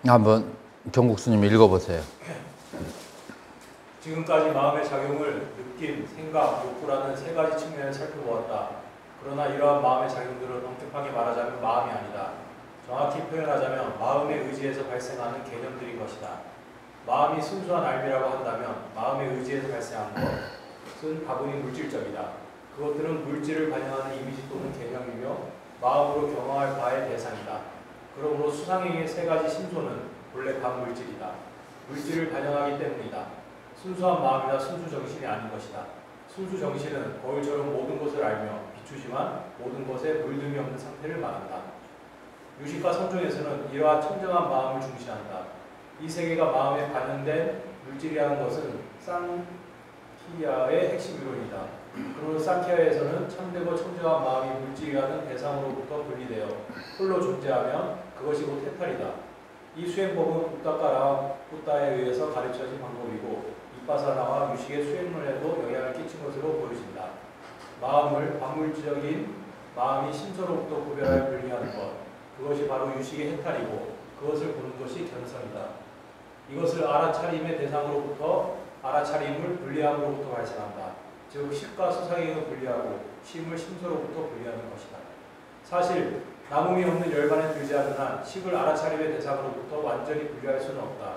한번 경국수님 읽어보세요. 지금까지 마음의 작용을 느낌, 생각, 욕구라는 세 가지 측면을 살펴보았다. 그러나 이러한 마음의 작용들은 엄격하게 말하자면 마음이 아니다. 정확히 표현하자면 마음의 의지에서 발생하는 개념들인 것이다. 마음이 순수한 알미라고 한다면 마음의 의지에서 발생하는 것은 다분히 물질적이다. 그것들은 물질을 반영하는 이미지 또는 개념이며 마음으로 경험할 바의 대상이다. 그러므로 수상행위의 세 가지 신소는 본래 반물질이다. 물질을 반영하기 때문이다. 순수한 마음이나 순수 정신이 아닌 것이다. 순수 정신은 거울처럼 모든 것을 알며 비추지만 모든 것에 물듦이 없는 상태를 말한다. 유식과 성종에서는 이러한 청정한 마음을 중시한다. 이 세계가 마음에 반영된 물질이라는 것은 상키아의 핵심 이론이다. 그러므로 상키아에서는 참되고 청정한 마음이 물질이라는 대상으로부터 분리되어 홀로 존재하면 그것이 곧 해탈이다. 이 수행법은 우따에 의해서 가르쳐진 방법이고 이빠사나와 유식의 수행론에도 영향을 끼친 것으로 보여진다. 마음을 반물질적인 마음이 신서로부터 구별하여 분리하는 것, 그것이 바로 유식의 해탈이고 그것을 보는 것이 견성이다. 이것을 알아차림의 대상으로부터 알아차림을 분리함으로부터 발생한다. 즉 식과 수상행을 분리하고 심을 심서로부터 분리하는 것이다. 사실 남음이 없는 열반에 들지 않는 한 식을 알아차림의 대상으로부터 완전히 분리할 수는 없다.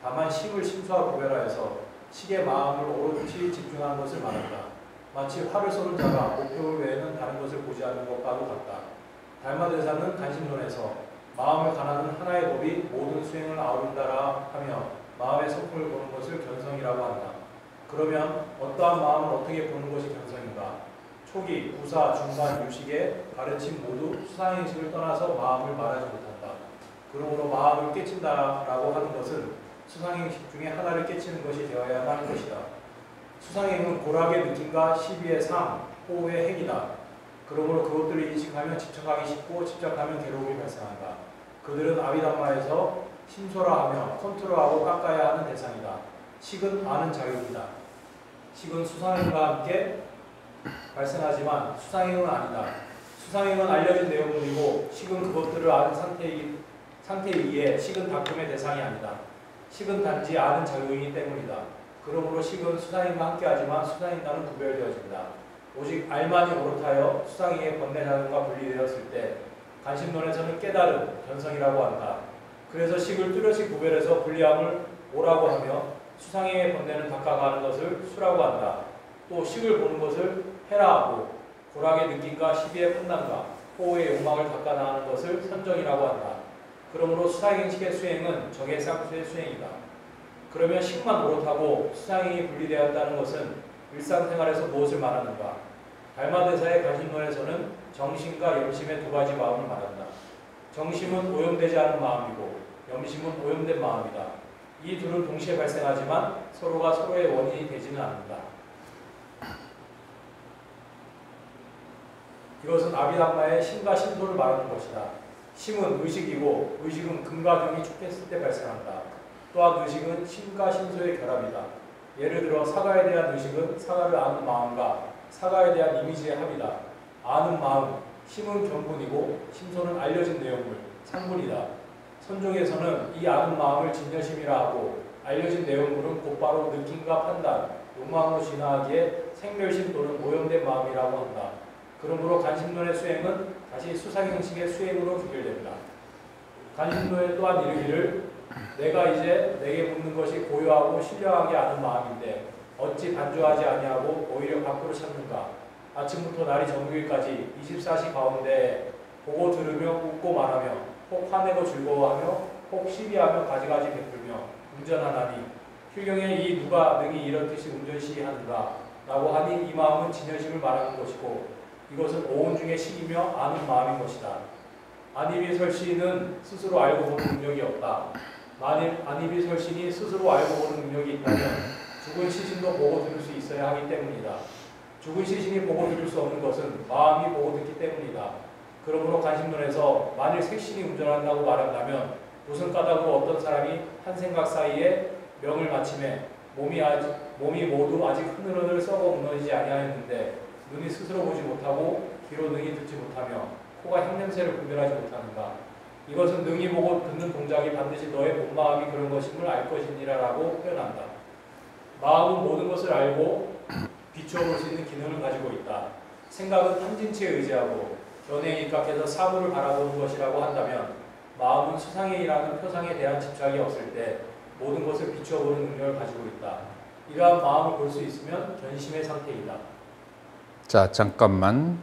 다만 식을 심서와 구별하여서 식의 마음을 오롯이 집중하는 것을 말한다. 마치 활을 쏘는 자가 목표 외에는 다른 것을 보지 않는 것과도 같다. 달마대사는 간심론에서 마음을 가나는 하나의 법이 모든 수행을 아우른다라 하며 마음의 성품을 보는 것을 견성이라고 한다. 그러면 어떠한 마음을 어떻게 보는 것이 견성인가? 초기, 구사, 중간, 유식의 가르침 모두 수상행식을 떠나서 마음을 말하지 못한다. 그러므로 마음을 깨친다라고 하는 것은 수상행식 중에 하나를 깨치는 것이 되어야만 하는 것이다. 수상행은 고락의 느낌과 시비의 상, 호의 핵이다. 그러므로 그것들을 인식하면 집착하기 쉽고 집착하면 괴로움이 발생한다. 그들은 아비담마에서 심소라 하며 컨트롤하고 깎아야 하는 대상이다. 식은 아는 자격이다. 식은 수상행과 함께 발생하지만 수상행은 아니다. 수상행은 알려진 내용물이고 식은 그것들을 아는 상태이기에 식은 다툼의 대상이 아니다. 식은 단지 아는 작용이기 때문이다. 그러므로 식은 수상행과 함께하지만 수상행과는 구별되어진다. 오직 알만이 오롯하여 수상행의 번뇌작용과 분리되었을 때 간심론에서는 깨달음, 견성이라고 한다. 그래서 식을 뚜렷이 구별해서 분리함을 오라고 하며 수상행의 번뇌는 닦아가는 것을 수라고 한다. 또 식을 보는 것을 해라 하고 고락의 느낌과 시비의 판단과 호의 욕망을 닦아나가는 것을 선정이라고 한다. 그러므로 수상행식의 수행은 적의상수의 수행이다. 그러면 식만 오롯하고 수상행이 분리되었다는 것은 일상생활에서 무엇을 말하는가? 달마대사의 간심론에서는 정심과 염심의 두 가지 마음을 말한다. 정심은 오염되지 않은 마음이고 염심은 오염된 마음이다. 이 둘은 동시에 발생하지만 서로가 서로의 원인이 되지는 않는다. 이것은 아비담마의 심과 심소를 말하는 것이다. 심은 의식이고 의식은 금과 경이 촉했을 때 발생한다. 또한 의식은 심과 심소의 결합이다. 예를 들어 사과에 대한 의식은 사과를 아는 마음과 사과에 대한 이미지의 합이다. 아는 마음, 심은 견본이고 심소는 알려진 내용물, 상분이다. 선종에서는 이 아는 마음을 진여심이라 하고 알려진 내용물은 곧바로 느낌과 판단, 욕망으로 진화하기에 생멸심 또는 오염된 마음이라고 한다. 그러므로 간심론의 수행은 다시 수상행식의 수행으로 귀결됩니다. 간심론에 또한 이르기를 내가 이제 내게 묻는 것이 고요하고 신령하게 아는 마음인데 어찌 반조하지 아니하고 오히려 밖으로 찾는가? 아침부터 날이 저물기까지 24시 가운데 보고 들으며 웃고 말하며 혹 화내고 즐거워하며 혹 시비하며 가지가지 베풀며 운전하나니 필경에 이 누가 능히 이렇듯이 운전시하는가? 라고 하니 이 마음은 진여심을 말하는 것이고 이것은 오온 중의 식이며 아는 마음인 것이다. 안입이 설신은 스스로 알고 보는 능력이 없다. 만일 안입이 설신이 스스로 알고 보는 능력이 있다면 죽은 시신도 보고 들을 수 있어야 하기 때문이다. 죽은 시신이 보고 들을 수 없는 것은 마음이 보고 듣기 때문이다. 그러므로 간심론에서 만일 색신이 운전한다고 말한다면 무슨 까닭으로 어떤 사람이 한 생각 사이에 명을 마침에 몸이 모두 아직 흐느흐느 썩어 무너지지 아니하였는데 눈이 스스로 보지 못하고 귀로 능히 듣지 못하며 코가 향냄새를 구별하지 못하는가? 이것은 능히 보고 듣는 동작이 반드시 너의 본 마음이 그런 것임을 알 것이니라 라고 표현한다. 마음은 모든 것을 알고 비추어 볼 수 있는 기능을 가지고 있다. 생각은 탐진치에 의지하고 연예에 입각해서 사물을 바라보는 것이라고 한다면 마음은 수상행위라는 표상에 대한 집착이 없을 때 모든 것을 비추어 보는 능력을 가지고 있다. 이러한 마음을 볼 수 있으면 견심의 상태이다. 자, 잠깐만.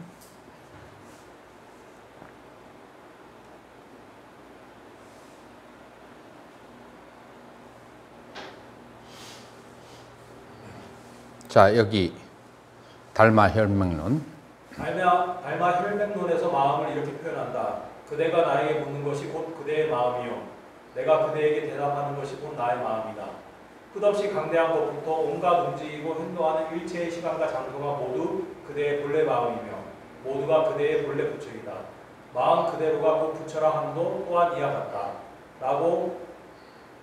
자, 여기 달마 혈맹론. 달마 혈맹론에서 마음을 이렇게 표현한다. 그대가 나에게 묻는 것이 곧 그대의 마음이요. 내가 그대에게 대답하는 것이 곧 나의 마음이다. 끝없이 강대한 것부터 온갖 움직이고 행동하는 일체의 시간과 장소가 모두 그대의 본래 마음이며 모두가 그대의 본래 부처이다. 마음 그대로가 곧 부처라 함도 또한 이와 같다. 라고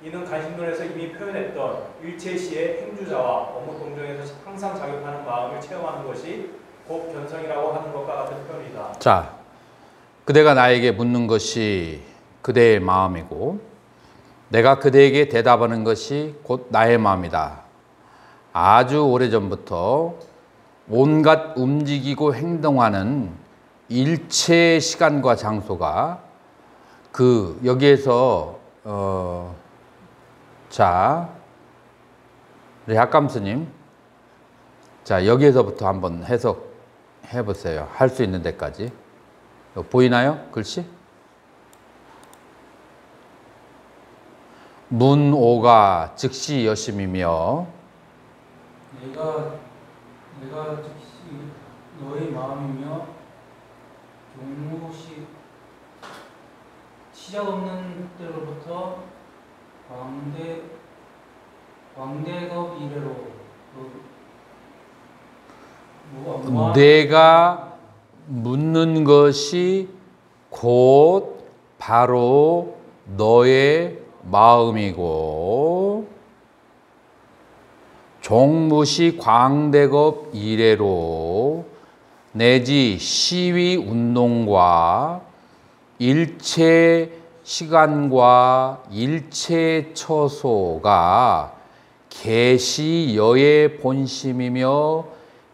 이는 간신론에서 이미 표현했던 일체시의 행주자와 업무동정에서 항상 자극하는 마음을 체험하는 것이 곧 견성이라고 하는 것과 같은 표현이다. 자, 그대가 나에게 묻는 것이 그대의 마음이고 내가 그대에게 대답하는 것이 곧 나의 마음이다. 아주 오래전부터 온갖 움직이고 행동하는 일체의 시간과 장소가 여기에서 자, 우리 학감스님, 자, 여기에서부터 한번 해석해 보세요. 할 수 있는 데까지. 보이나요? 글씨? 문오가 즉시 여심이며 내가 즉시 너의 마음이며 종무시 시작 없는 때로부터 왕대급 이래로 내가 묻는 것이 곧 바로 너의 마음이고 종무시 광대급 이래로 내지 시위 운동과 일체 시간과 일체 처소가 계시여의 본심이며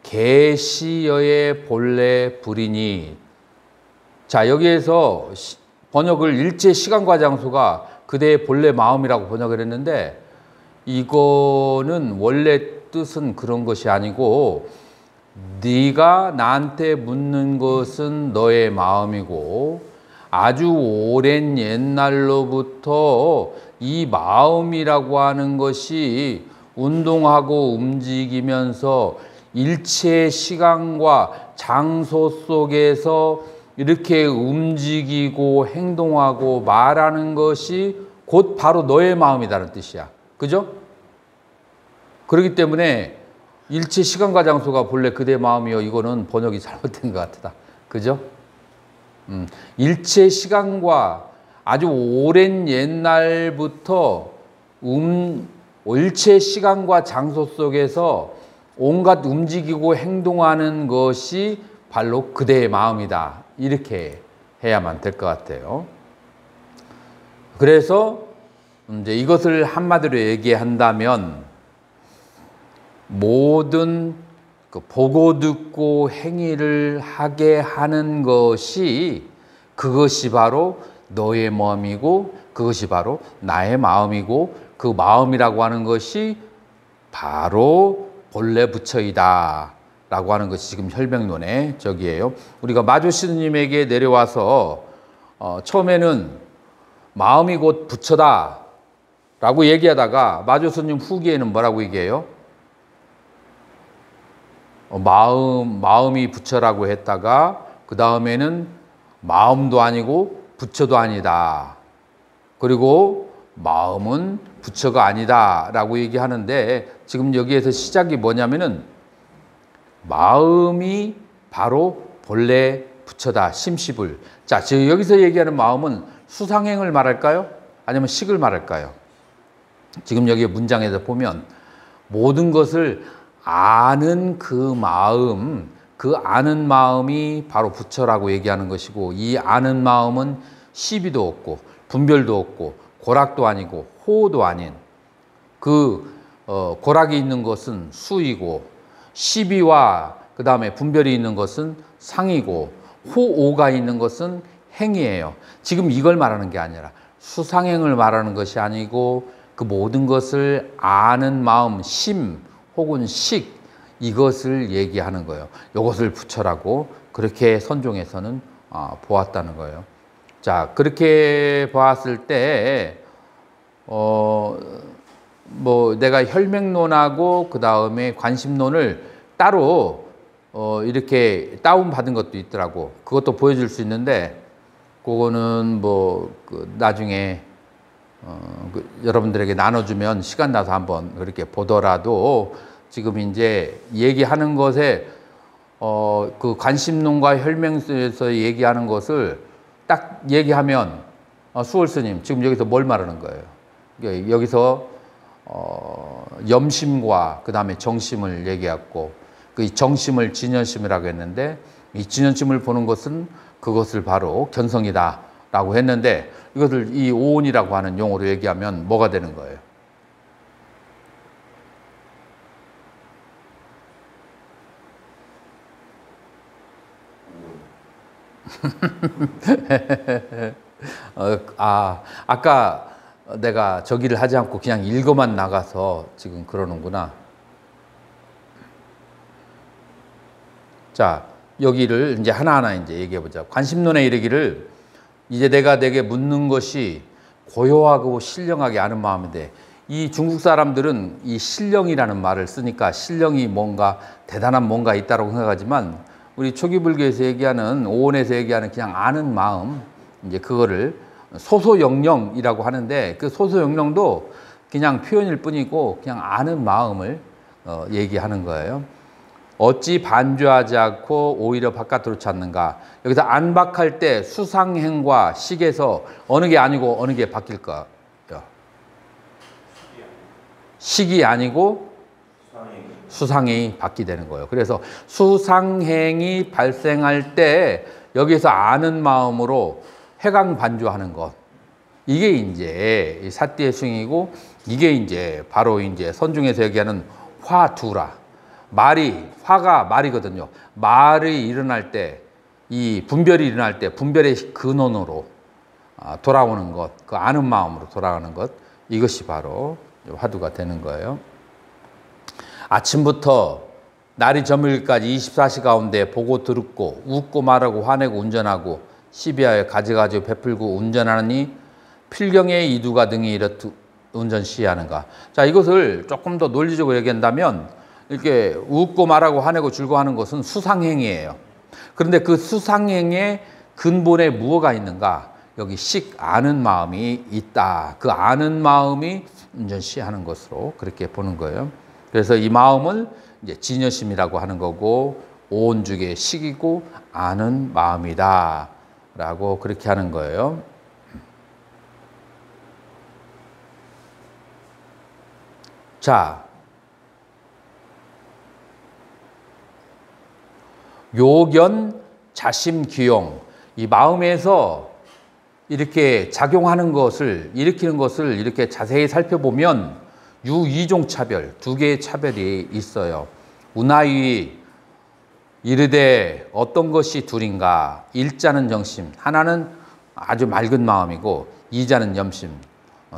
계시여의 본래 불이니. 자, 여기에서 번역을 일체 시간과 장소가 그대의 본래 마음이라고 번역을 했는데 이거는 원래 뜻은 그런 것이 아니고 네가 나한테 묻는 것은 너의 마음이고 아주 오랜 옛날로부터 이 마음이라고 하는 것이 운동하고 움직이면서 일체 시간과 장소 속에서 이렇게 움직이고 행동하고 말하는 것이 곧 바로 너의 마음이라는 뜻이야. 그죠? 그렇기 때문에 일체 시간과 장소가 본래 그대의 마음이요. 이거는 번역이 잘못된 것 같다. 그죠? 일체 시간과 아주 오랜 옛날부터 일체 시간과 장소 속에서 온갖 움직이고 행동하는 것이 바로 그대의 마음이다. 이렇게 해야만 될 것 같아요. 그래서 이제 이것을 한마디로 얘기한다면 모든 보고 듣고 행위를 하게 하는 것이 그것이 바로 너의 마음이고 그것이 바로 나의 마음이고 그 마음이라고 하는 것이 바로 본래 부처이다 라고 하는 것이 지금 혈맹론의 저기예요. 우리가 마조스님에게 내려와서 처음에는 마음이 곧 부처다 라고 얘기하다가 마조스님 후기에는 뭐라고 얘기해요? 마음이 부처라고 했다가 그 다음에는 마음도 아니고 부처도 아니다. 그리고 마음은 부처가 아니다 라고 얘기하는데 지금 여기에서 시작이 뭐냐면은 마음이 바로 본래 부처다. 심시불. 자, 지금 여기서 얘기하는 마음은 수상행을 말할까요? 아니면 식을 말할까요? 지금 여기 문장에서 보면 모든 것을 아는 그 마음, 그 아는 마음이 바로 부처라고 얘기하는 것이고 이 아는 마음은 시비도 없고 분별도 없고 고락도 아니고 호도 아닌 고락이 있는 것은 수이고 시비와 그 다음에 분별이 있는 것은 상이고 호오가 있는 것은 행이에요. 지금 이걸 말하는 게 아니라 수상행을 말하는 것이 아니고 그 모든 것을 아는 마음, 심 혹은 식 이것을 얘기하는 거예요. 이것을 부처라고 그렇게 선종에서는 보았다는 거예요. 자, 그렇게 봤을 때 내가 혈맹론하고 그 다음에 관심론을 따로 이렇게 다운받은 것도 있더라고. 그것도 보여줄 수 있는데 그거는 나중에 여러분들에게 나눠주면 시간 나서 한번 그렇게 보더라도 지금 이제 얘기하는 것에 그 관심론과 혈맹에서 얘기하는 것을 딱 얘기하면 수월 스님 지금 여기서 뭘 말하는 거예요? 여기서 염심과 그 다음에 정심을 얘기했고 그 정심을 진연심이라고 했는데 이 진연심을 보는 것은 그것을 바로 견성이다 라고 했는데 이것을 이 오온이라고 하는 용어로 얘기하면 뭐가 되는 거예요? 아까 내가 저기를 하지 않고 그냥 읽어만 나가서 지금 그러는구나. 자, 여기를 이제 하나하나 이제 얘기해 보자. 관심론에 이르기를 이제 내가 내게 묻는 것이 고요하고 신령하게 아는 마음인데 이 중국 사람들은 이 신령이라는 말을 쓰니까 신령이 뭔가 대단한 뭔가 있다고 생각하지만 우리 초기 불교에서 얘기하는 오온에서 얘기하는 그냥 아는 마음 이제 그거를 소소영령이라고 하는데 그 소소영령도 그냥 표현일 뿐이고 그냥 아는 마음을 얘기하는 거예요. 어찌 반주하지 않고 오히려 바깥으로 찾는가? 여기서 안박할 때 수상행과 식에서 어느 게 아니고 어느 게 바뀔까? 식이 아니고 수상행이 받게 되는 거예요. 그래서 수상행이 발생할 때 여기서 아는 마음으로 해강 반주하는 것. 이게 이제 사띠의 승이고 이게 이제 바로 이제 선중에서 얘기하는 화두라. 화가 말이거든요. 말이 일어날 때, 이 분별이 일어날 때 분별의 근원으로 돌아오는 것, 그 아는 마음으로 돌아가는 것, 이것이 바로 화두가 되는 거예요. 아침부터 날이 저물기까지 24시 가운데 보고 들었고 웃고 말하고 화내고 운전하고 시비하여 가지가지고 베풀고 운전하느니 필경의 이두가 등이 이렇듯 운전 시하는가. 자, 이것을 조금 더 논리적으로 얘기한다면 이렇게 웃고 말하고 화내고 즐거워하는 것은 수상행위예요. 그런데 그 수상행의 근본에 무엇가 있는가? 여기 아는 마음이 있다. 그 아는 마음이 운전시하는 것으로 그렇게 보는 거예요. 그래서 이 마음을 이제 진여심이라고 하는 거고 오온죽의 식이고 아는 마음이다 라고 그렇게 하는 거예요. 자, 요견 자심 기용, 이 마음에서 이렇게 작용하는 것을 일으키는 것을 이렇게 자세히 살펴보면 유이종 차별, 두 개의 차별이 있어요. 운하위 이르되 어떤 것이 둘인가? 일자는 정심, 하나는 아주 맑은 마음이고 이자는 염심,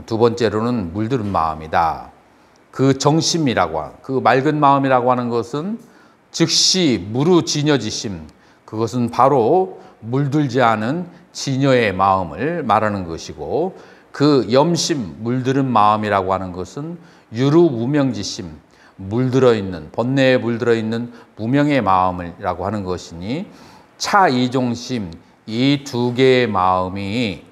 두 번째로는 물들은 마음이다. 그 정심이라고 그 맑은 마음이라고 하는 것은 즉시 무르진여지심, 그것은 바로 물들지 않은 진여의 마음을 말하는 것이고 그 염심, 물들은 마음이라고 하는 것은 유루무명지심, 물들어 있는 번뇌에 물들어 있는 무명의 마음이라고 하는 것이니 차이종심, 이 두 개의 마음이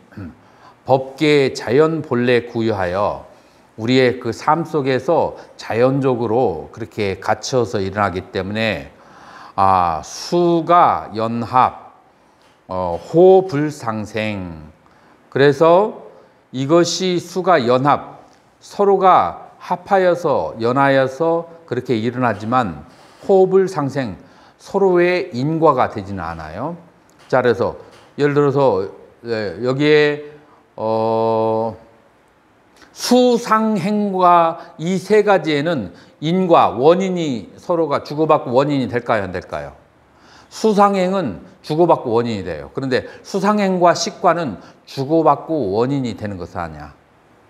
법계의 자연 본래 구유하여 우리의 그 삶 속에서 자연적으로 그렇게 갇혀서 일어나기 때문에 수가 연합, 호불상생. 그래서 이것이 수가 연합, 서로가 합하여서 연하여서 그렇게 일어나지만 호불상생, 서로의 인과가 되지는 않아요. 자, 그래서 예를 들어서 여기에 수상행과 이 세 가지에는 인과 원인이 서로가 주고받고 원인이 될까요? 안 될까요? 수상행은 주고받고 원인이 돼요. 그런데 수상행과 식과는 주고받고 원인이 되는 것은 아니야.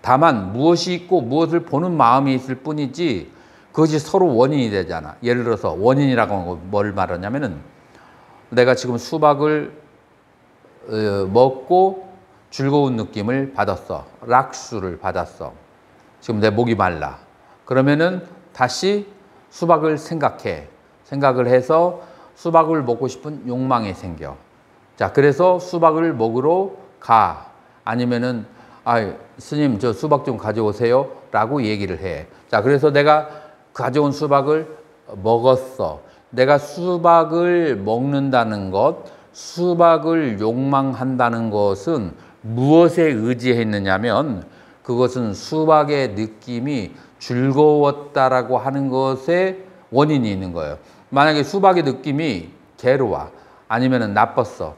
다만 무엇이 있고 무엇을 보는 마음이 있을 뿐이지 그것이 서로 원인이 되잖아. 예를 들어서 원인이라고 하는 건 뭘 말하냐면은 내가 지금 수박을 먹고 즐거운 느낌을 받았어. 락수를 받았어. 지금 내 목이 말라. 그러면은 다시 수박을 생각해. 생각을 해서 수박을 먹고 싶은 욕망이 생겨. 자, 그래서 수박을 먹으러 가. 아니면은, 스님, 저 수박 좀 가져오세요. 라고 얘기를 해. 자, 그래서 내가 가져온 수박을 먹었어. 내가 수박을 먹는다는 것, 수박을 욕망한다는 것은 무엇에 의지했느냐면 그것은 수박의 느낌이 즐거웠다라고 하는 것에 원인이 있는 거예요. 만약에 수박의 느낌이 괴로워 아니면 나빴어.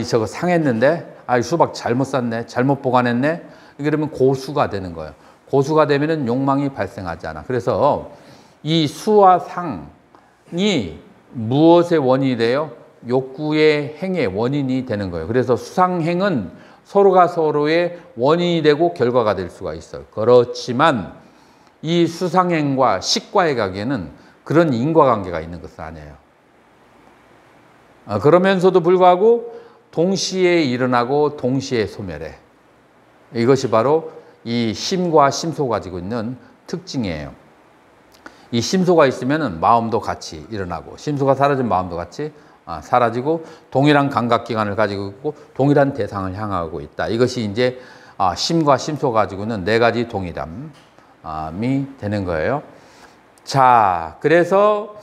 저거 상했는데? 수박 잘못 샀네? 잘못 보관했네? 그러면 고수가 되는 거예요. 고수가 되면 욕망이 발생하지 않아. 그래서 이 수와 상이 무엇의 원인이 돼요? 욕구의 행의 원인이 되는 거예요. 그래서 수상행은 서로가 서로의 원인이 되고 결과가 될 수가 있어요. 그렇지만 이 수상행과 식과의 관계는 그런 인과관계가 있는 것은 아니에요. 그러면서도 불구하고 동시에 일어나고 동시에 소멸해. 이것이 바로 이 심과 심소가 가지고 있는 특징이에요. 이 심소가 있으면 마음도 같이 일어나고 심소가 사라지면 마음도 같이 사라지고 동일한 감각기관을 가지고 있고 동일한 대상을 향하고 있다. 이것이 이제 심과 심소가 가지고 있는 네 가지 동일함이 되는 거예요. 자, 그래서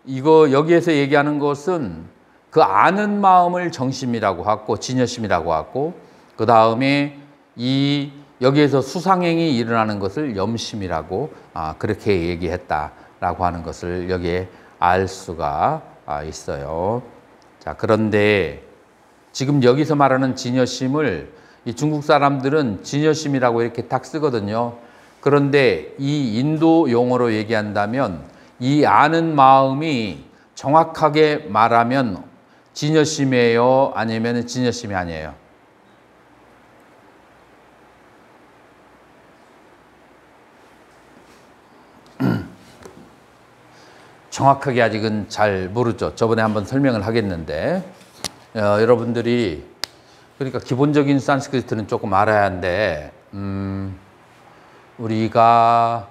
여기에서 얘기하는 것은 그 아는 마음을 정심이라고 하고 진여심이라고 하고 그 다음에 여기에서 수상행이 일어나는 것을 염심이라고 그렇게 얘기했다라고 하는 것을 여기에 알 수가 있어요. 자, 그런데 지금 여기서 말하는 진여심을 이 중국 사람들은 진여심이라고 이렇게 딱 쓰거든요. 그런데 이 인도 용어로 얘기한다면 이 아는 마음이 정확하게 말하면 진여심이에요? 아니면 진여심이 아니에요? 정확하게 아직은 잘 모르죠. 저번에 한번 설명을 하겠는데 여러분들이 그러니까 기본적인 산스크리트는 조금 알아야 하는데 우리가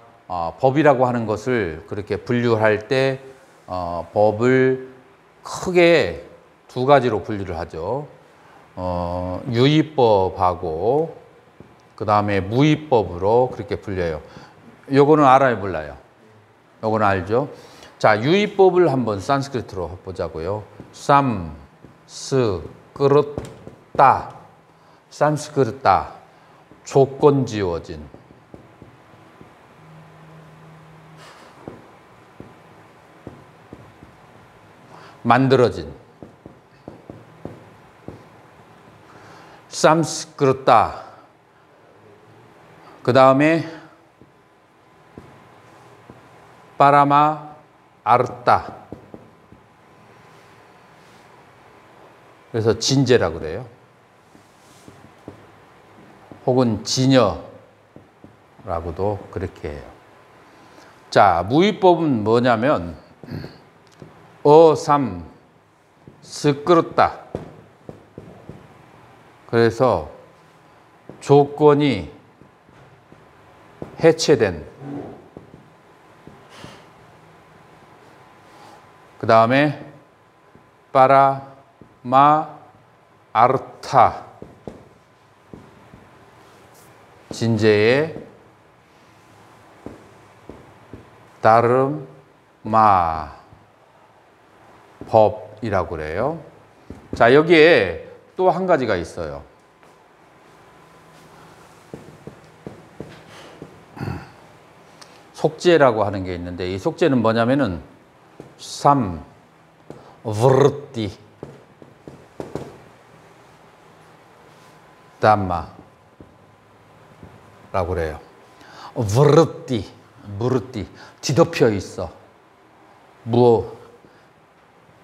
법이라고 하는 것을 그렇게 분류할 때 법을 크게 두 가지로 분류를 하죠. 유의법하고 그 다음에 무의법으로 그렇게 분류해요. 요거는 알아요, 몰라요? 요거는 알죠? 자, 유의법을 한번 산스크리트로 보자고요. 쌈스크르따, 쌈스크르따, 조건 지어진. 만들어진. 쌈스크르따. 그 다음에 파라마 아르따. 그래서 진제라고 그래요. 혹은 진여라고도 그렇게 해요. 자, 무의법은 뭐냐면 어삼 스끄럽다. 그래서 조건이 해체된. 그 다음에 파라마 아르타. 진제의 다르마 법이라고 그래요. 자, 여기에 또 한 가지가 있어요. 속죄라고 하는 게 있는데 이 속죄는 뭐냐면은 삼 브르띠 담마라고 그래요. 무르띠 뒤덮여 있어. 무엇과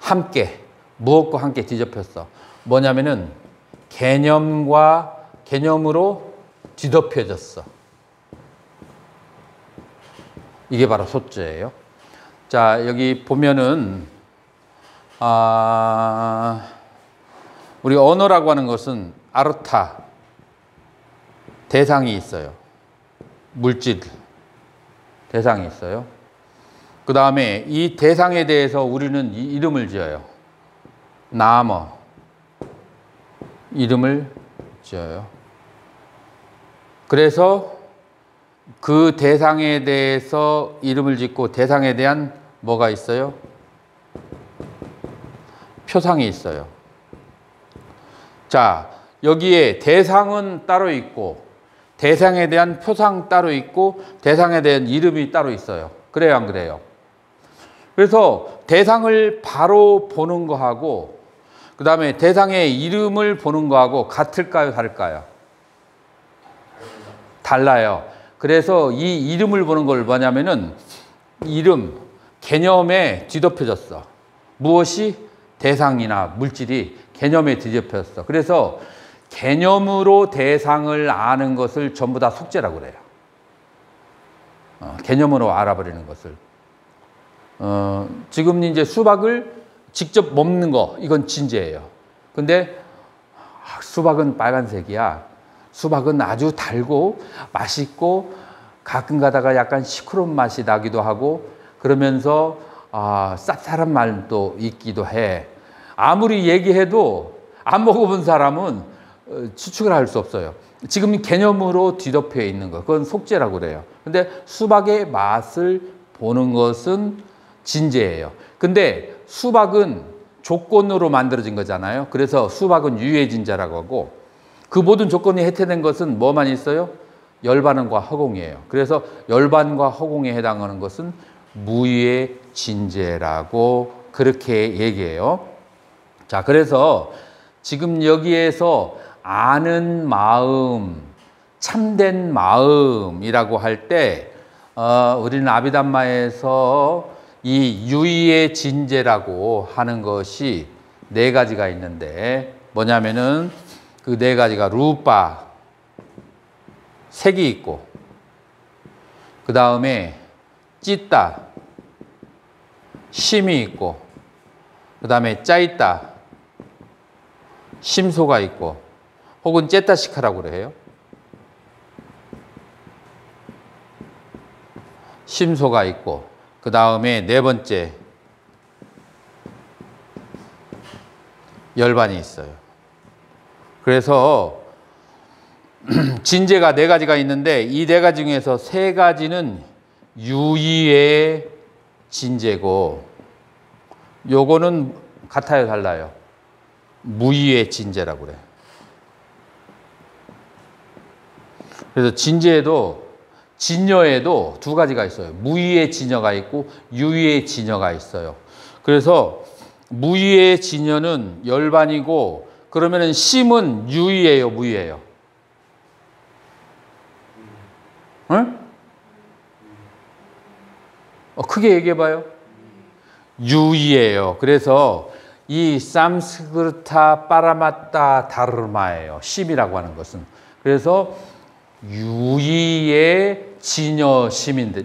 함께 뒤덮였어. 뭐냐면은 개념으로 뒤덮여졌어. 이게 바로 소자예요. 자, 여기 보면은 우리 언어라고 하는 것은 아르타 대상이 있어요. 물질 대상이 있어요. 그 다음에 이 대상에 대해서 우리는 이름을 지어요. 나머 이름을 지어요. 그래서 그 대상에 대해서 이름을 짓고 대상에 대한 뭐가 있어요? 표상이 있어요. 자, 여기에 대상은 따로 있고 대상에 대한 표상 따로 있고 대상에 대한 이름이 따로 있어요. 그래요, 안 그래요? 그래서 대상을 바로 보는 거하고 그 다음에 대상의 이름을 보는 거하고 같을까요, 다를까요? 달라요. 그래서 이 이름을 보는 걸 뭐냐면은 이름, 개념에 뒤덮여졌어. 무엇이? 대상이나 물질이 개념에 뒤덮였어. 그래서 개념으로 대상을 아는 것을 전부 다 속죄라고 그래요. 개념으로 알아버리는 것을. 지금 이제 수박을 직접 먹는 거, 이건 진제예요. 근데 수박은 빨간색이야. 수박은 아주 달고 맛있고 가끔 가다가 약간 시끄러운 맛이 나기도 하고 그러면서 쌉쌀한 말도 있기도 해. 아무리 얘기해도 안 먹어본 사람은 추측을 할 수 없어요. 지금 개념으로 뒤덮여 있는 거, 그건 속죄라고 그래요. 근데 수박의 맛을 보는 것은 진제예요. 근데 수박은 조건으로 만들어진 거잖아요. 그래서 수박은 유해진자라고 하고 그 모든 조건이 해체된 것은 뭐만 있어요? 열반과 허공이에요. 그래서 열반과 허공에 해당하는 것은 무유의 진제라고 그렇게 얘기해요. 자, 그래서 지금 여기에서 아는 마음, 참된 마음이라고 할 때 우리는 아비담마에서 이 유의의 진제라고 하는 것이 네 가지가 있는데 뭐냐면은 그 네 가지가 루파, 색이 있고 그 다음에 찌따, 심이 있고 그 다음에 짜있다, 심소가 있고 혹은 째따시카라고 그래요. 심소가 있고 그 다음에 네 번째 열반이 있어요. 그래서 진제가 네 가지가 있는데 이 네 가지 중에서 세 가지는 유의의 진제고 요거는 같아요, 달라요? 무의의 진제라고 그래요. 그래서 진제에도 진여에도 두 가지가 있어요. 무의의 진여가 있고 유의의 진여가 있어요. 그래서 무의의 진여는 열반이고 그러면은 심은 유의예요, 무의예요? 응? 크게 얘기해봐요. 유의예요. 그래서 이 삼스크르타 파라마타 다르마예요. 심이라고 하는 것은. 그래서 유의의 진여심인데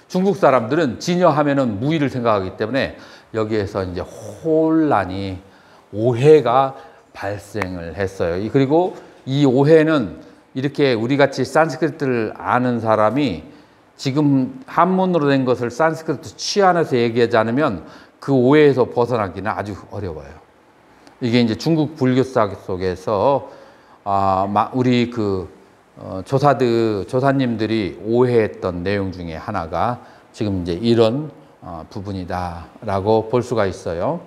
중국 사람들은 진여하면은 무의를 생각하기 때문에 여기에서 이제 혼란이 오해가 발생을 했어요. 그리고 이 오해는 이렇게 우리같이 산스크리트를 아는 사람이 지금 한문으로 된 것을 산스크리트 취안해서 얘기하지 않으면 그 오해에서 벗어나기는 아주 어려워요. 이게 이제 중국 불교사 속에서 우리 조사님들이 오해했던 내용 중에 하나가 지금 이제 이런 부분이다라고 볼 수가 있어요.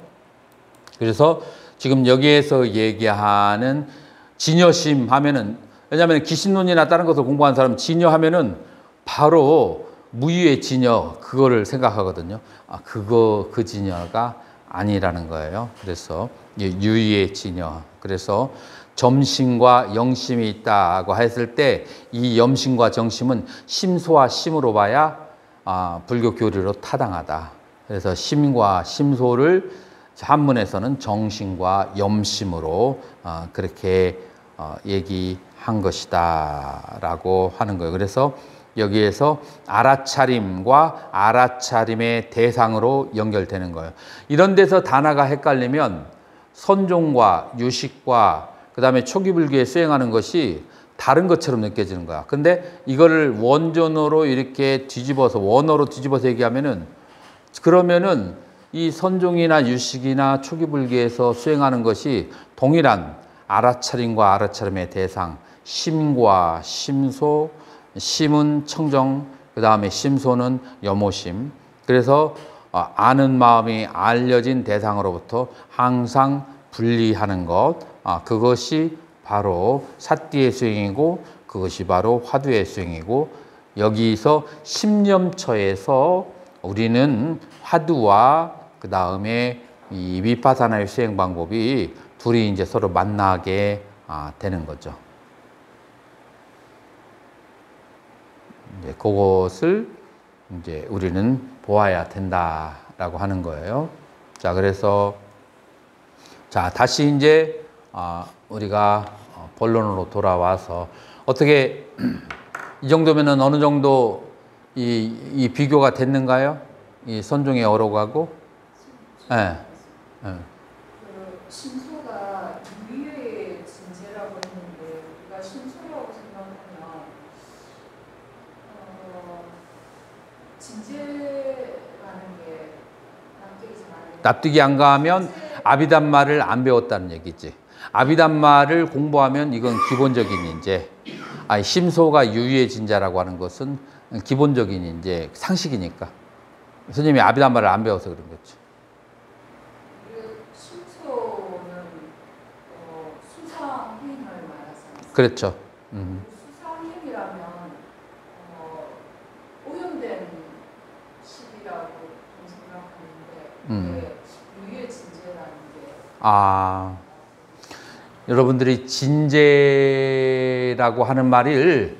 그래서 지금 여기에서 얘기하는 진여심 하면은, 왜냐하면 기신론이나 다른 것을 공부한 사람은 진여하면은 바로 무유의 진여, 그거를 생각하거든요. 그 진여가 아니라는 거예요. 그래서 유의의 진여. 그래서 점심과 영심이 있다고 했을 때 이 염심과 정심은 심소와 심으로 봐야 불교 교리로 타당하다. 그래서 심과 심소를 한문에서는 정심과 염심으로 그렇게 얘기한 것이다 라고 하는 거예요. 그래서 여기에서 알아차림과 알아차림의 대상으로 연결되는 거예요. 이런 데서 단어가 헷갈리면 선종과 유식과 그 다음에 초기불교에 수행하는 것이 다른 것처럼 느껴지는 거야. 근데 이거를 원전으로 이렇게 뒤집어서 원어로 뒤집어서 얘기하면은 그러면은 이 선종이나 유식이나 초기불교에서 수행하는 것이 동일한 알아차림과 알아차림의 대상, 심과 심소, 심은 청정, 그 다음에 심소는 염오심. 그래서 아는 마음이 알려진 대상으로부터 항상 분리하는 것, 그것이 바로 사띠의 수행이고 그것이 바로 화두의 수행이고, 여기서 심념처에서 우리는 화두와 그 다음에 이 위파사나의 수행 방법이 둘이 이제 서로 만나게 되는 거죠. 이제 그것을 이제 우리는 보아야 된다라고 하는 거예요. 자, 그래서 자, 다시 이제 우리가 본론으로 돌아와서 어떻게 이 정도면은 어느 정도 이 비교가 됐는가요? 이 선종의 어록하고? 예. 네. 그 심소가 유의의 진제라고 했는데 우리가 심소라고 생각하면 진제라는 게 납득이 잘 안 돼요. 납득이 안 가면 아비담마를 안 배웠다는 얘기지. 아비담마를 공부하면 이건 기본적인 이제 심소가 유의의 진자라고 하는 것은 기본적인 이제 상식이니까. 스님이 아비담마를 안 배워서 그런 거죠. 심소는 수상행을 말하잖아요. 그렇죠. 수상행이라면 오염된 시비라고 생각하는데 유의의 진제라는 게 여러분들이 진제라고 하는 말을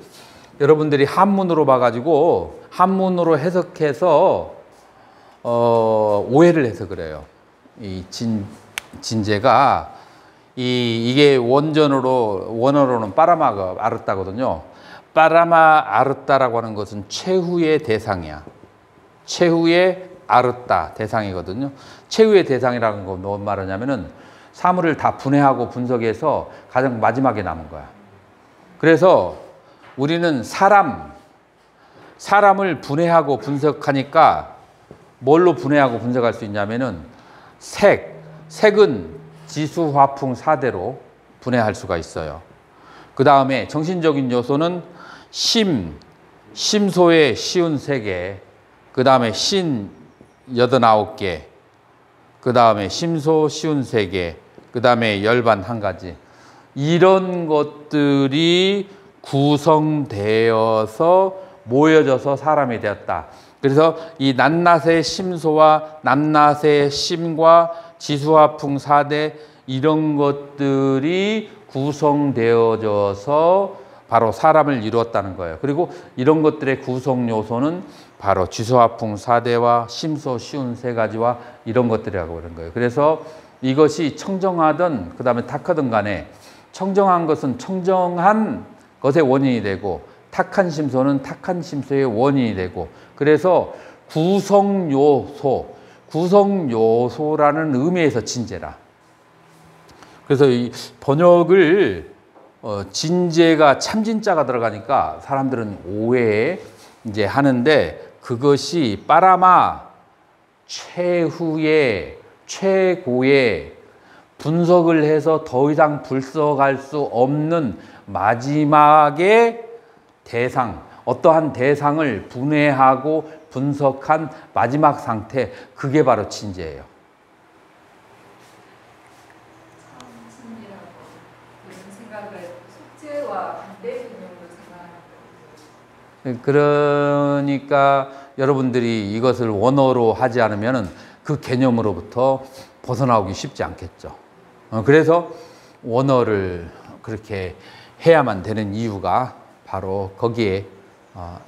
여러분들이 한문으로 봐가지고 한문으로 해석해서 오해를 해서 그래요. 이 진제가 이게 원어로는 빠라마 아르따거든요. 빠라마 아르따라고 하는 것은 최후의 대상이야. 최후의 아르따 대상이거든요. 최후의 대상이라는 건 뭔 말이냐면은 사물을 다 분해하고 분석해서 가장 마지막에 남은 거야. 그래서 우리는 사람을 분해하고 분석하니까 뭘로 분해하고 분석할 수 있냐면은 색은 지수, 화풍, 사대로 분해할 수가 있어요. 그 다음에 정신적인 요소는 심소의 쉬운 3개, 그 다음에 신 89개, 그 다음에 심소 쉬운 3개, 그 다음에 열반 1가지. 이런 것들이 구성되어서 모여져서 사람이 되었다. 그래서 이 낱낱의 심소와 낱낱의 심과 지수화풍 4대 이런 것들이 구성되어져서 바로 사람을 이루었다는 거예요. 그리고 이런 것들의 구성 요소는 바로 지수화풍 4대와 심소 쉬운 3가지와 이런 것들이라고 그런 거예요. 그래서 이것이 청정하든 그 다음에 탁하든 간에 청정한 것은 청정한 것의 원인이 되고 탁한 심소는 탁한 심소의 원인이 되고, 그래서 구성요소라는 의미에서 진제라. 그래서 이 번역을 진제가 참진자가 들어가니까 사람들은 오해 이제 하는데, 그것이 빠라마 최고의 분석을 해서 더 이상 분석할 수 없는 마지막의 대상, 어떠한 대상을 분해하고 분석한 마지막 상태, 그게 바로 진제예요. 숙제와 반대 개념으로 생각하는 그러니까 여러분들이 이것을 원어로 하지 않으면 그 개념으로부터 벗어나오기 쉽지 않겠죠. 그래서 원어를 그렇게 해야만 되는 이유가 바로 거기에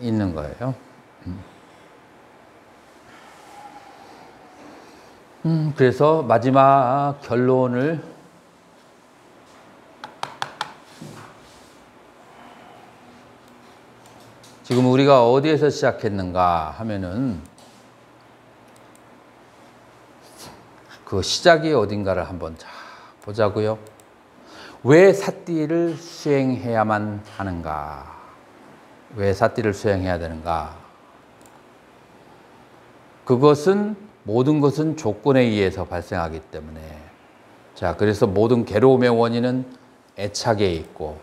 있는 거예요. 그래서 마지막 결론을 지금 우리가 어디에서 시작했는가 하면은 그 시작이 어딘가를 한번 보자고요. 왜 삿띠를 수행해야만 하는가? 왜 삿띠를 수행해야 되는가? 그것은 모든 것은 조건에 의해서 발생하기 때문에 자, 그래서 모든 괴로움의 원인은 애착에 있고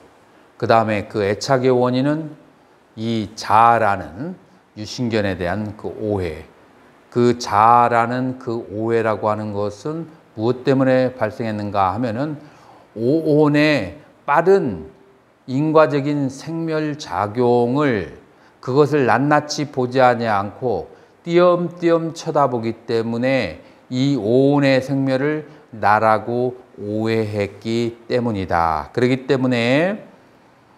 그 다음에 그 애착의 원인은 이 자아라는 유신견에 대한 그 오해, 그 자아라는 그 오해라고 하는 것은 무엇 때문에 발생했는가 하면은 오온의 빠른 인과적인 생멸작용을 그것을 낱낱이 보지 않고 띄엄띄엄 쳐다보기 때문에 이 오온의 생멸을 나라고 오해했기 때문이다. 그렇기 때문에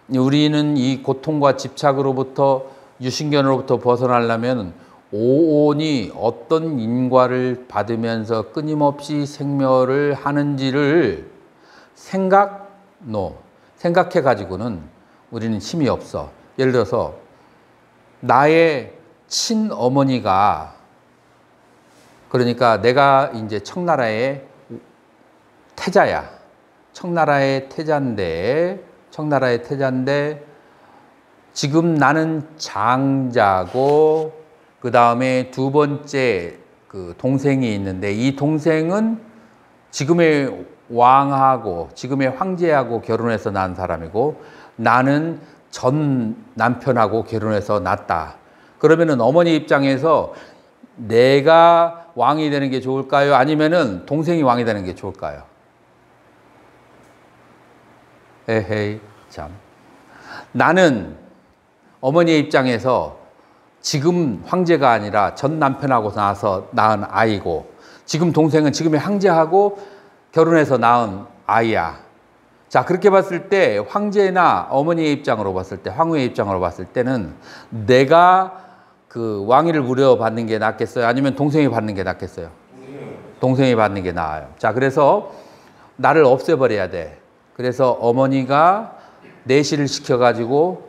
우리는 이 고통과 집착으로부터 유신견으로부터 벗어나려면 오온이 어떤 인과를 받으면서 끊임없이 생멸을 하는지를 생각해 가지고는 우리는 힘이 없어. 예를 들어서 나의 친어머니가 그러니까 내가 이제 청나라의 태자야. 청나라의 태자인데 지금 나는 장자고 그 다음에 두 번째 그 동생이 있는데 이 동생은 지금의 왕하고 지금의 황제하고 결혼해서 낳은 사람이고 나는 전 남편하고 결혼해서 낳았다. 그러면은 어머니 입장에서 내가 왕이 되는 게 좋을까요? 아니면은 동생이 왕이 되는 게 좋을까요? 에헤이, 참. 나는 어머니의 입장에서 지금 황제가 아니라 전 남편하고 나서 낳은 아이고 지금 동생은 지금의 황제하고 결혼해서 낳은 아이야. 자, 그렇게 봤을 때 황제나 어머니의 입장으로 봤을 때 황후의 입장으로 봤을 때는 내가 그 왕위를 물려받는 게 낫겠어요? 아니면 동생이 받는 게 낫겠어요? 동생이 받는 게 나아요. 자, 그래서 나를 없애버려야 돼. 그래서 어머니가 내시를 시켜가지고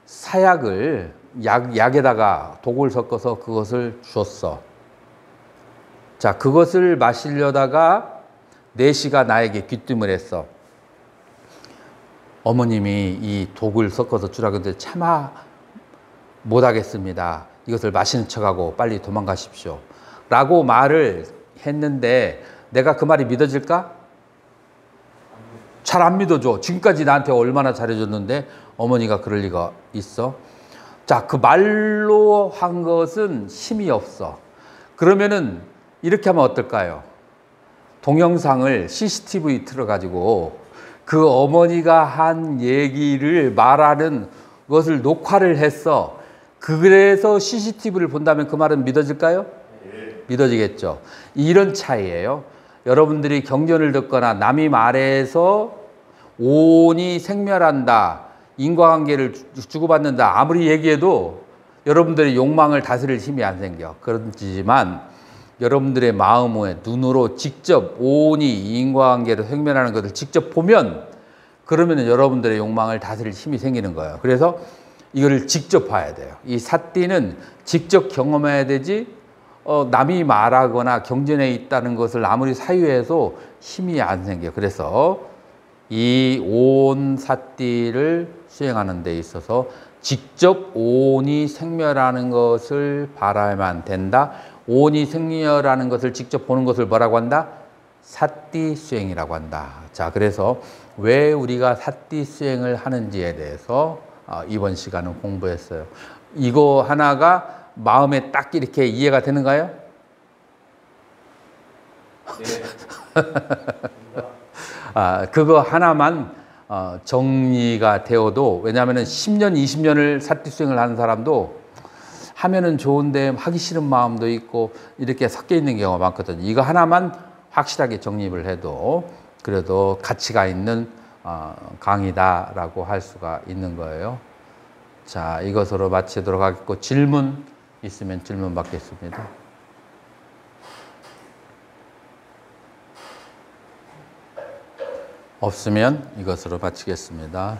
사약을 약에다가 독을 섞어서 그것을 줬어. 자, 그것을 마시려다가 내시가 나에게 귀띔을 했어. 어머님이 이 독을 섞어서 주라고 했는데 차마 못하겠습니다. 이것을 마시는 척하고 빨리 도망가십시오. 라고 말을 했는데 내가 그 말이 믿어질까? 잘 안 믿어줘. 지금까지 나한테 얼마나 잘해줬는데 어머니가 그럴 리가 있어? 자, 그 말로 한 것은 힘이 없어. 그러면은 이렇게 하면 어떨까요? 동영상을 CCTV 틀어가지고 그 어머니가 한 얘기를 말하는 것을 녹화를 했어. 그래서 CCTV를 본다면 그 말은 믿어질까요? 믿어지겠죠. 이런 차이예요. 여러분들이 경전을 듣거나 남이 말해서 오온이 생멸한다, 인과관계를 주고받는다 아무리 얘기해도 여러분들의 욕망을 다스릴 힘이 안 생겨. 그렇지만 여러분들의 마음에 눈으로 직접 오온이 인과관계를 생멸하는 것을 직접 보면 그러면 여러분들의 욕망을 다스릴 힘이 생기는 거예요. 그래서 이거를 직접 봐야 돼요. 이 삿띠는 직접 경험해야 되지 남이 말하거나 경전에 있다는 것을 아무리 사유해도 힘이 안 생겨요. 그래서 이 오온 삿띠를 수행하는 데 있어서 직접 오온이 생멸하는 것을 바라야만 된다. 오온이 생멸하는 것을 직접 보는 것을 뭐라고 한다? 삿띠 수행이라고 한다. 자, 그래서 왜 우리가 삿띠 수행을 하는지에 대해서 이번 시간은 공부했어요. 이거 하나가 마음에 딱 이렇게 이해가 되는가요? 네. 그거 하나만 정리가 되어도, 왜냐하면 10년, 20년을 삿띠 수행을 하는 사람도 하면은 좋은데 하기 싫은 마음도 있고 이렇게 섞여 있는 경우가 많거든요. 이거 하나만 확실하게 정립을 해도 그래도 가치가 있는 강이다라고 할 수가 있는 거예요. 자, 이것으로 마치도록 하겠고 질문 있으면 질문 받겠습니다. 없으면 이것으로 마치겠습니다.